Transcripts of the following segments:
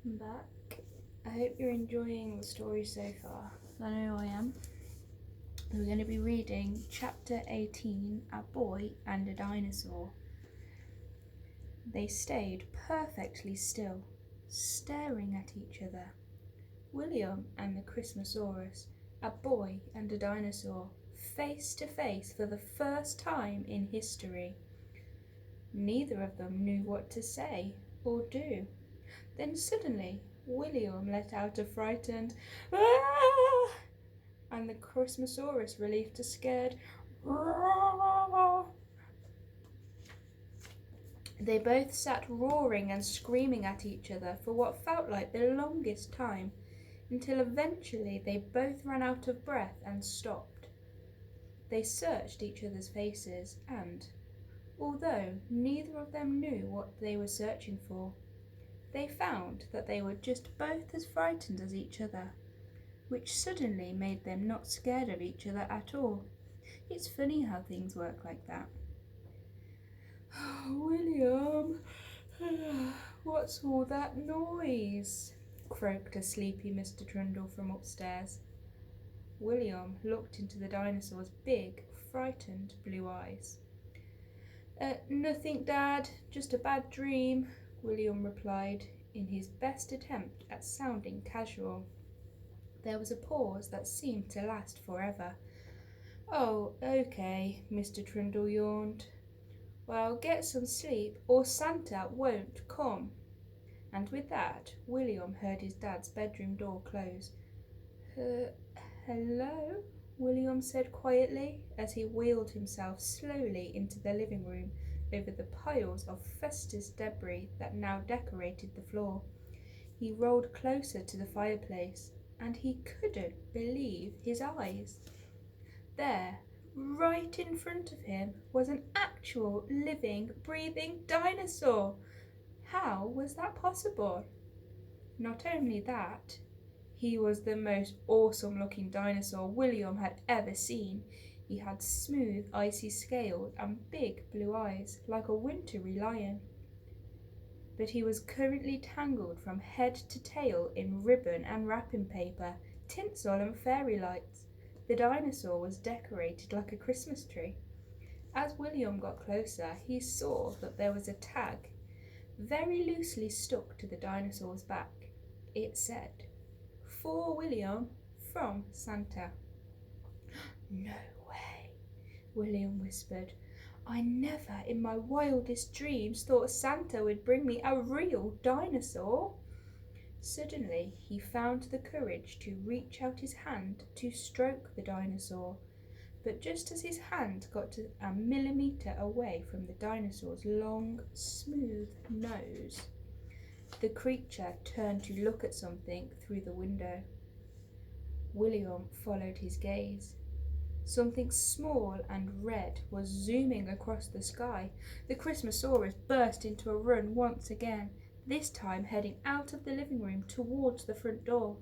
welcome back. I hope you're enjoying the story so far. I know I am. We're going to be reading chapter 18, A Boy and a Dinosaur. They stayed perfectly still, staring at each other. William and the Christmasaurus, a boy and a dinosaur, face to face for the first time in history. Neither of them knew what to say or do. Then suddenly, William let out a frightened "Ah!" and the Christmasaurus relieved a scared "Roar!" They both sat roaring and screaming at each other for what felt like the longest time, until eventually they both ran out of breath and stopped. They searched each other's faces and, although neither of them knew what they were searching for, they found that they were just both as frightened as each other, which suddenly made them not scared of each other at all. It's funny how things work like that. "William, what's all that noise?" croaked a sleepy Mr. Trundle from upstairs. William looked into the dinosaur's big, frightened blue eyes. Nothing, Dad, just a bad dream," William replied, in his best attempt at sounding casual. There was a pause that seemed to last forever. "Oh, okay," Mr. Trundle yawned. "Well, get some sleep or Santa won't come." And with that, William heard his dad's bedroom door close. Hello?" William said quietly as he wheeled himself slowly into the living room over the piles of festive debris that now decorated the floor. He rolled closer to the fireplace, and he couldn't believe his eyes. There, right in front of him, was an actual living, breathing dinosaur. How was that possible? Not only that, he was the most awesome-looking dinosaur William had ever seen. He had smooth, icy scales and big blue eyes, like a wintry lion. But he was currently tangled from head to tail in ribbon and wrapping paper, tinsel and fairy lights. The dinosaur was decorated like a Christmas tree. As William got closer, he saw that there was a tag very loosely stuck to the dinosaur's back. It said, "For William, from Santa." "No way," William whispered. "I never in my wildest dreams thought Santa would bring me a real dinosaur." Suddenly he found the courage to reach out his hand to stroke the dinosaur, but just as his hand got to a millimetre away from the dinosaur's long, smooth nose, the creature turned to look at something through the window. William followed his gaze. Something small and red was zooming across the sky. The Christmasaurus burst into a run once again, this time heading out of the living room towards the front door.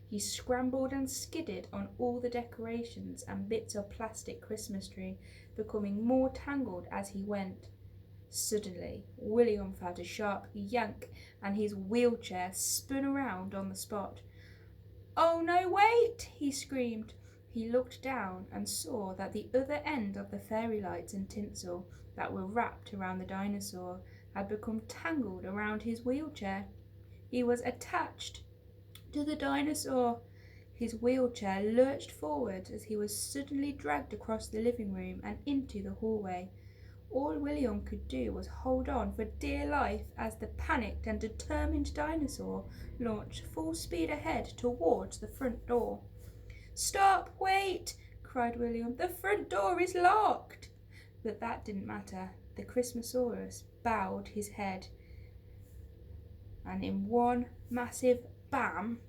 He scrambled and skidded on all the decorations and bits of plastic Christmas tree, becoming more tangled as he went. Suddenly, William felt a sharp yank and his wheelchair spun around on the spot. "Oh no, wait!" he screamed. He looked down and saw that the other end of the fairy lights and tinsel that were wrapped around the dinosaur had become tangled around his wheelchair. He was attached to the dinosaur. His wheelchair lurched forward as he was suddenly dragged across the living room and into the hallway. All William could do was hold on for dear life as the panicked and determined dinosaur launched full speed ahead towards the front door. "Stop! Wait!" cried William. "The front door is locked!" But that didn't matter. The Christmasaurus bowed his head, and in one massive bam,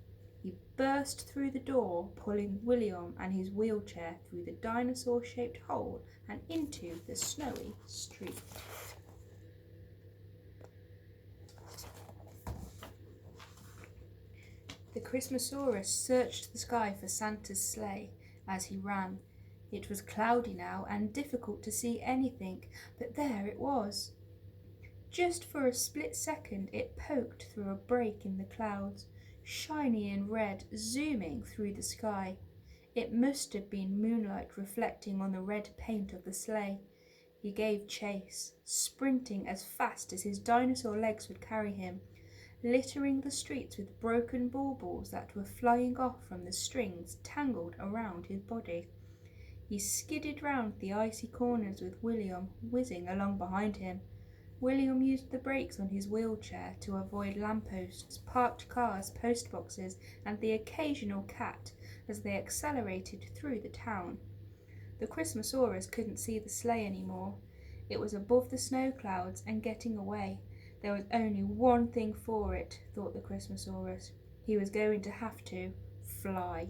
he burst through the door, pulling William and his wheelchair through the dinosaur-shaped hole and into the snowy street. The Christmasaurus searched the sky for Santa's sleigh as he ran. It was cloudy now and difficult to see anything, but there it was. Just for a split second it poked through a break in the clouds, shiny and red, zooming through the sky. It must have been moonlight reflecting on the red paint of the sleigh. He gave chase, sprinting as fast as his dinosaur legs would carry him, littering the streets with broken baubles that were flying off from the strings tangled around his body. He skidded round the icy corners with William whizzing along behind him. William used the brakes on his wheelchair to avoid lampposts, parked cars, post boxes, and the occasional cat as they accelerated through the town. The Christmasaurus couldn't see the sleigh anymore. It was above the snow clouds and getting away. There was only one thing for it, thought the Christmasaurus. He was going to have to fly.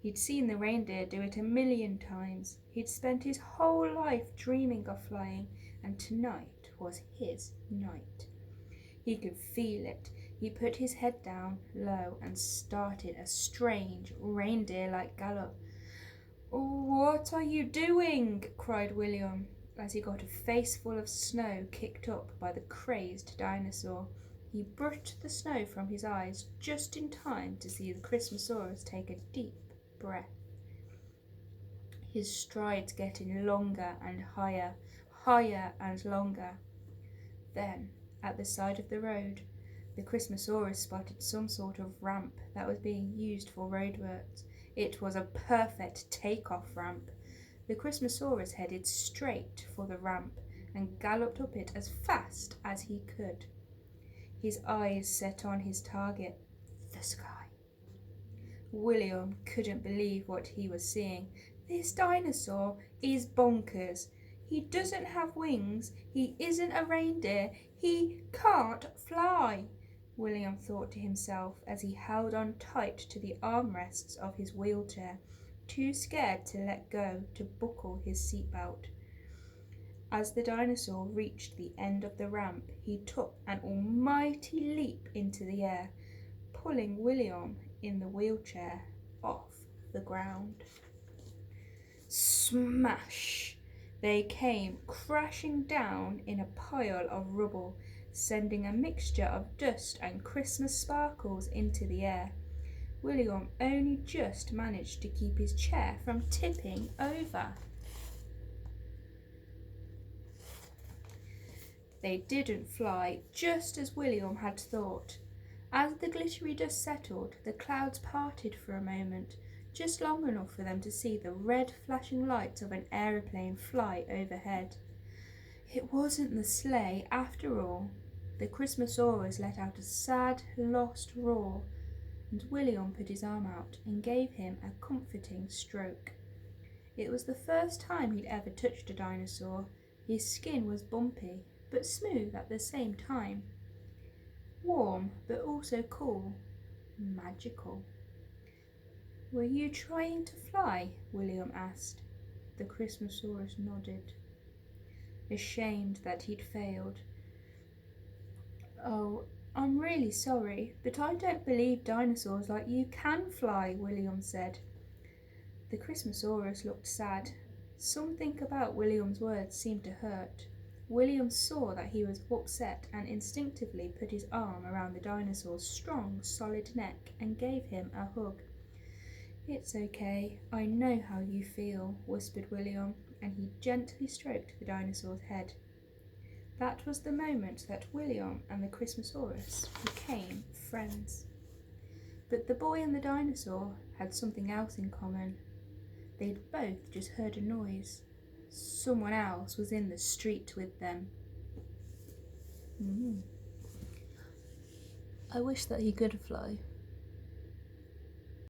He'd seen the reindeer do it 1,000,000 times. He'd spent his whole life dreaming of flying, and tonight was his night. He could feel it. He put his head down low and started a strange reindeer-like gallop. "What are you doing?" cried William, as he got a face full of snow kicked up by the crazed dinosaur. He brushed the snow from his eyes just in time to see the Christmasaurus take a deep breath. His strides getting longer and higher, higher and longer. Then, at the side of the road, the Christmasaurus spotted some sort of ramp that was being used for roadworks. It was a perfect take-off ramp. The Christmasaurus headed straight for the ramp and galloped up it as fast as he could. His eyes set on his target, the sky. William couldn't believe what he was seeing. This dinosaur is bonkers. He doesn't have wings. He isn't a reindeer. He can't fly. William thought to himself as he held on tight to the armrests of his wheelchair, too scared to let go to buckle his seatbelt. As the dinosaur reached the end of the ramp, he took an almighty leap into the air, pulling William in the wheelchair off the ground. Smash! They came crashing down in a pile of rubble, sending a mixture of dust and Christmas sparkles into the air. William only just managed to keep his chair from tipping over. They didn't fly, just as William had thought. As the glittery dust settled, the clouds parted for a moment, just long enough for them to see the red flashing lights of an aeroplane fly overhead. It wasn't the sleigh after all. The Christmasaurus let out a sad, lost roar, and William put his arm out and gave him a comforting stroke. It was the first time he'd ever touched a dinosaur. His skin was bumpy, but smooth at the same time. Warm, but also cool. Magical. "Were you trying to fly?" William asked. The Christmasaurus nodded, ashamed that he'd failed. "Oh, I'm really sorry, but I don't believe dinosaurs like you can fly," William said. The Christmasaurus looked sad. Something about William's words seemed to hurt. William saw that he was upset and instinctively put his arm around the dinosaur's strong, solid neck and gave him a hug. "It's okay, I know how you feel," whispered William, and he gently stroked the dinosaur's head. That was the moment that William and the Christmasaurus became friends. But the boy and the dinosaur had something else in common. They'd both just heard a noise. Someone else was in the street with them. I wish that he could fly.